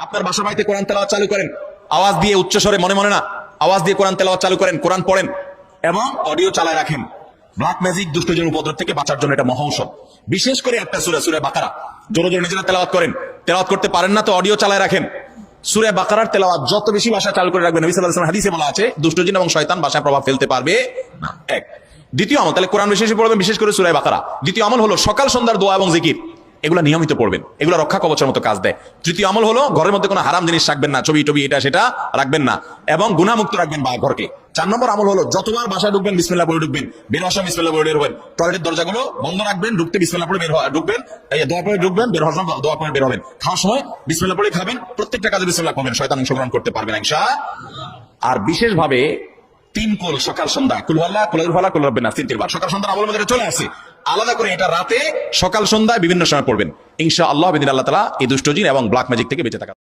আপনার বাসা বাড়িতে কোরআন তেলাওয়াত চালু করেন, আওয়াজ দিয়ে উচ্চস্বরে, মনে মনে না, আওয়াজ দিয়ে কোরআন তেলাওয়াত চালু করেন, কোরআন পড়েন এবং অডিও চালায় রাখেন। ব্ল্যাক ম্যাজিক দুষ্টজনের উপদ্রব থেকে বাঁচার জন্য এটা মহা ঔষধ। বিশেষ করে একটা সূরা, সূরা বাকারা জোরে জোরে নিজেরা তেলাওয়াত করেন। তেলাওয়াত করতে পারেন না তো অডিও চালায় রাখেন। সূরা বাকারার তেলাওয়াত যত বেশি ভাষা চালু করে রাখবেন, নবী সাল্লাল্লাহু আলাইহি ওয়াসাল্লাম হাদিসে বলা আছে দুষ্টজিন এবং শয়তান ভাষায় প্রভাব ফেলতে পারবে না। এক। দ্বিতীয় আমল, তাহলে কোরআন বেশি পড়বেন, বিশেষ করে সূরা বাকারা। দ্বিতীয় আমল হলো সকাল সন্ধ্যার দোয়া এবং জিকির, এগুলা নিয়মিত পড়বেন, এগুলা রক্ষা কবচের মতো কাজ দেয়। তৃতীয় আমল হলো ঘরের মধ্যে কোনো হারাম জিনিস রাখবেন না, ছবি টবি এটা সেটা রাখবেন না এবং গুনাহমুক্ত রাখবেন বা ঘরকে। 4 নম্বর আমল হলো যতবার বাসায় ঢুকবেন বিসমিল্লাহ বলে ঢুকবেন, বের হওয়ার সময় বিসমিল্লাহ বলে বের হবেন। টয়লেটের দরজাগুলো বন্ধ রাখবেন, ঢুকতে বিসমিল্লাহ পড়ে বের ঢুকবেন, এই দোয়া পড়ে ঢুকবেন, বের হওয়ার সময় দোয়া পড়ে বের হবেন। খাওয়ার সময় বিসমিল্লাহ পড়ে খাবেন, প্রত্যেকটা কাজে বিসমিল্লাহ পড়বেন, শয়তান অংশগ্রহণ করতে পারবে না ইনশাআল্লাহ। আর বিশেষভাবে 3 কুল সকাল সন্ধ্যা, কুল আল্লাহ, কুল ফালাক, কুল রাব্বিন নাস, 3বার সকাল সন্ধ্যা আমলের মধ্যে চলে আসে। আলাদা করে এটা রাতে, সকাল সন্ধ্যায় বিভিন্ন সময় পড়বেন ইনশাআল্লাহ। বিদিন আল্লাহ তাআলা এই দুষ্টজিন এবং ব্ল্যাক ম্যাজিক থেকে বেঁচে থাকা।